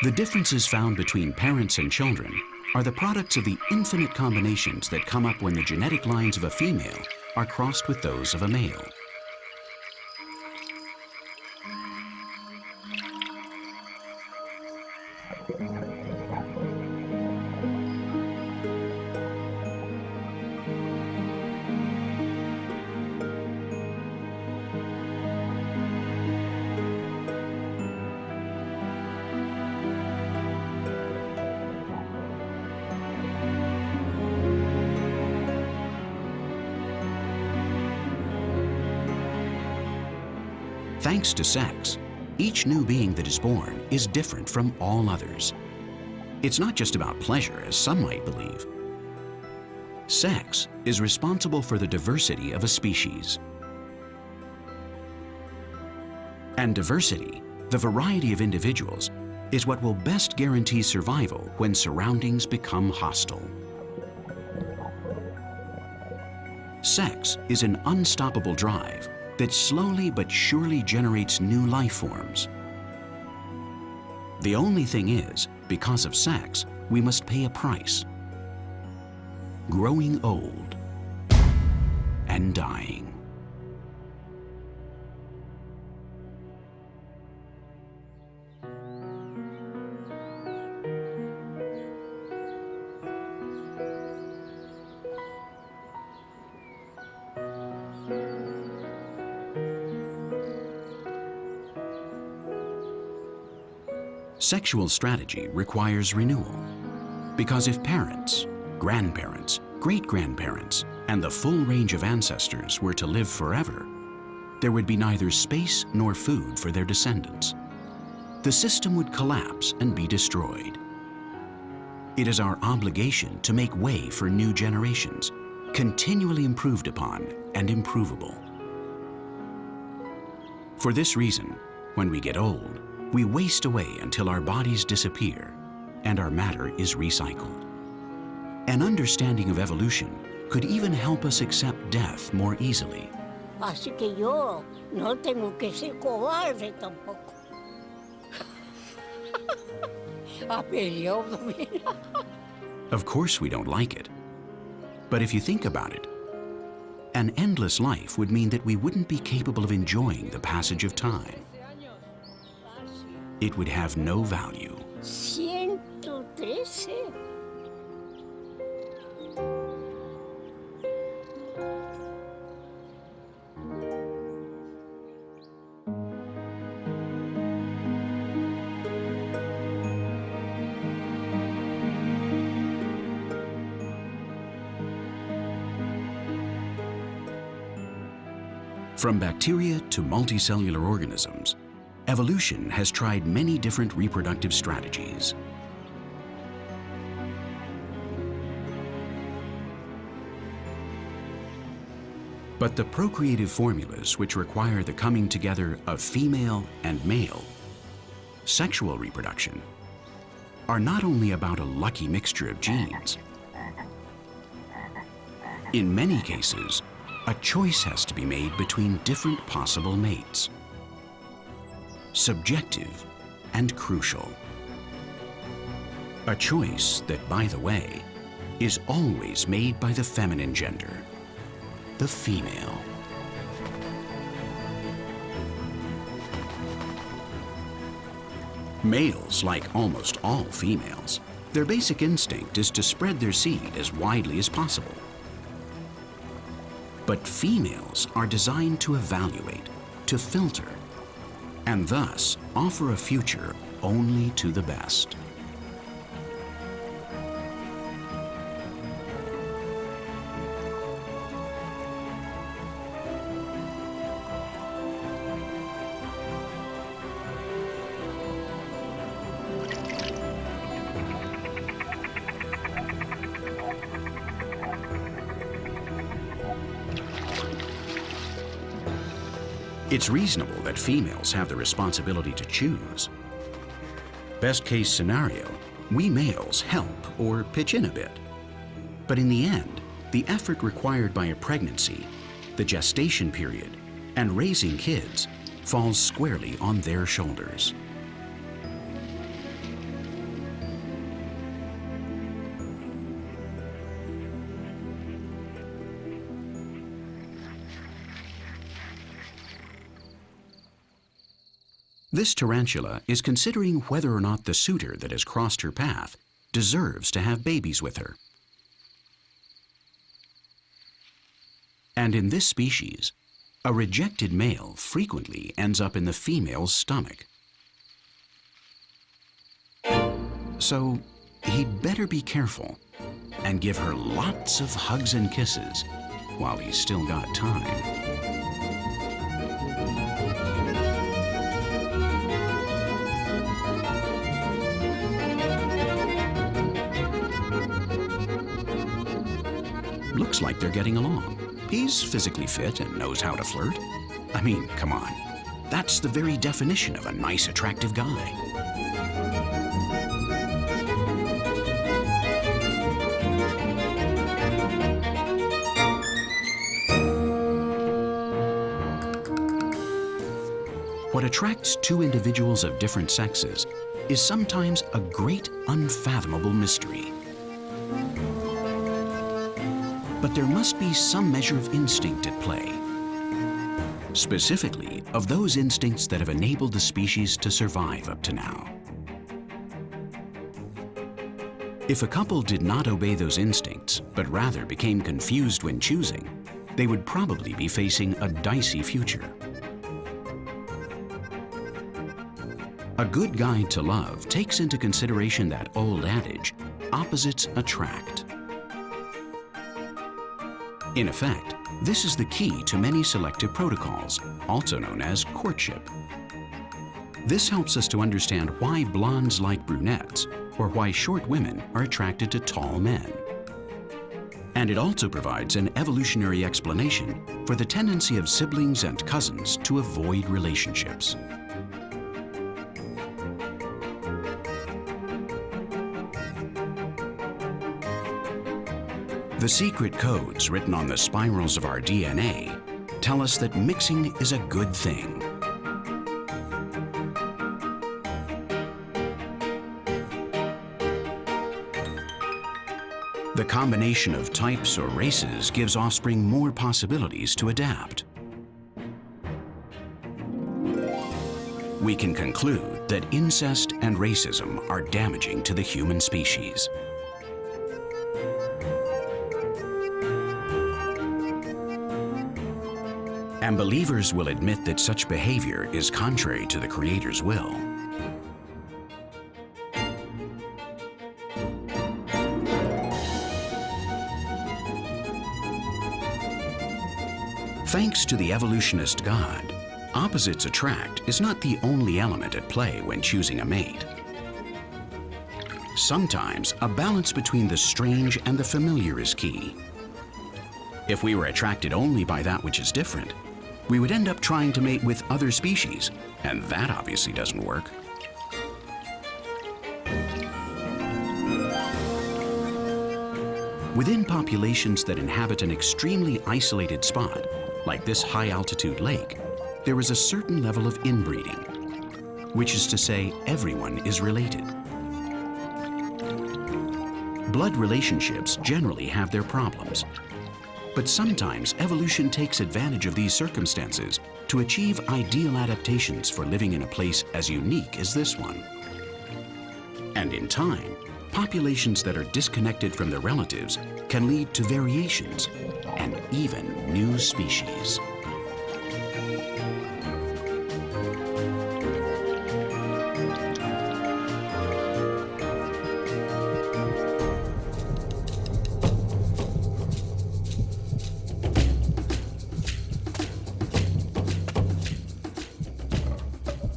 The differences found between parents and children are the products of the infinite combinations that come up when the genetic lines of a female are crossed with those of a male. Thanks to sex, each new being that is born is different from all others. It's not just about pleasure, as some might believe. Sex is responsible for the diversity of a species. And diversity, the variety of individuals, is what will best guarantee survival when surroundings become hostile. Sex is an unstoppable drive that slowly but surely generates new life forms. The only thing is, because of sex, we must pay a price. Growing old and dying. Sexual strategy requires renewal, because if parents, grandparents, great-grandparents, and the full range of ancestors were to live forever, there would be neither space nor food for their descendants. The system would collapse and be destroyed. It is our obligation to make way for new generations, continually improved upon and improvable. For this reason, when we get old, we waste away until our bodies disappear and our matter is recycled. An understanding of evolution could even help us accept death more easily. Así que yo no tengo que ser cobarde tampoco. Of course we don't like it. But if you think about it, an endless life would mean that we wouldn't be capable of enjoying the passage of time. It would have no value. 113. From bacteria to multicellular organisms, evolution has tried many different reproductive strategies. But the procreative formulas which require the coming together of female and male, sexual reproduction, are not only about a lucky mixture of genes. In many cases, a choice has to be made between different possible mates. Subjective and crucial. A choice that, by the way, is always made by the feminine gender, the female. Males, like almost all females, their basic instinct is to spread their seed as widely as possible. But females are designed to evaluate, to filter, and thus offer a future only to the best. It's reasonable that females have the responsibility to choose. Best case scenario, we males help or pitch in a bit. But in the end, the effort required by a pregnancy, the gestation period, and raising kids falls squarely on their shoulders. This tarantula is considering whether or not the suitor that has crossed her path deserves to have babies with her. And in this species, a rejected male frequently ends up in the female's stomach. So he'd better be careful and give her lots of hugs and kisses while he's still got time. Looks like they're getting along. He's physically fit and knows how to flirt. I mean, come on. That's the very definition of a nice, attractive guy. What attracts two individuals of different sexes is sometimes a great, unfathomable mystery. But there must be some measure of instinct at play. Specifically, of those instincts that have enabled the species to survive up to now. If a couple did not obey those instincts, but rather became confused when choosing, they would probably be facing a dicey future. A good guide to love takes into consideration that old adage, opposites attract. In effect, this is the key to many selective protocols, also known as courtship. This helps us to understand why blondes like brunettes, or why short women are attracted to tall men. And it also provides an evolutionary explanation for the tendency of siblings and cousins to avoid relationships. The secret codes written on the spirals of our DNA tell us that mixing is a good thing. The combination of types or races gives offspring more possibilities to adapt. We can conclude that incest and racism are damaging to the human species. And believers will admit that such behavior is contrary to the Creator's will. Thanks to the evolutionist God, opposites attract is not the only element at play when choosing a mate. Sometimes a balance between the strange and the familiar is key. If we were attracted only by that which is different, we would end up trying to mate with other species, and that obviously doesn't work. Within populations that inhabit an extremely isolated spot, like this high-altitude lake, there is a certain level of inbreeding, which is to say everyone is related. Blood relationships generally have their problems, but sometimes evolution takes advantage of these circumstances to achieve ideal adaptations for living in a place as unique as this one. And in time, populations that are disconnected from their relatives can lead to variations and even new species.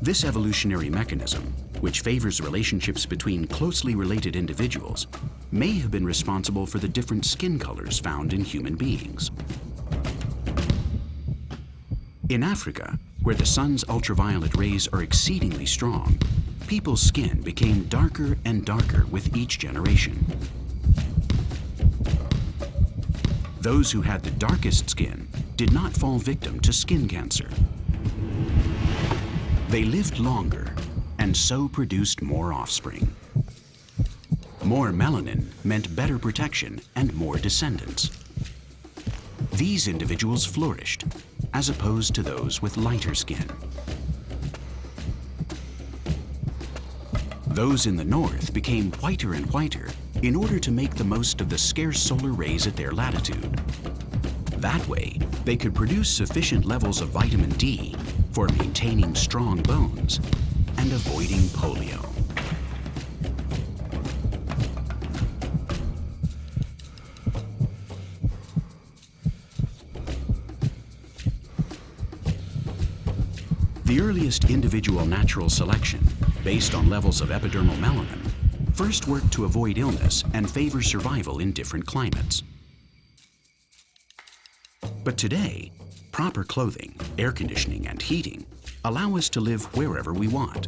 This evolutionary mechanism, which favors relationships between closely related individuals, may have been responsible for the different skin colors found in human beings. In Africa, where the sun's ultraviolet rays are exceedingly strong, people's skin became darker and darker with each generation. Those who had the darkest skin did not fall victim to skin cancer. They lived longer and so produced more offspring. More melanin meant better protection and more descendants. These individuals flourished, as opposed to those with lighter skin. Those in the north became whiter and whiter in order to make the most of the scarce solar rays at their latitude. That way, they could produce sufficient levels of vitamin D for maintaining strong bones and avoiding polio. The earliest individual natural selection, based on levels of epidermal melanin, first worked to avoid illness and favor survival in different climates. But today, proper clothing, air conditioning, and heating allow us to live wherever we want.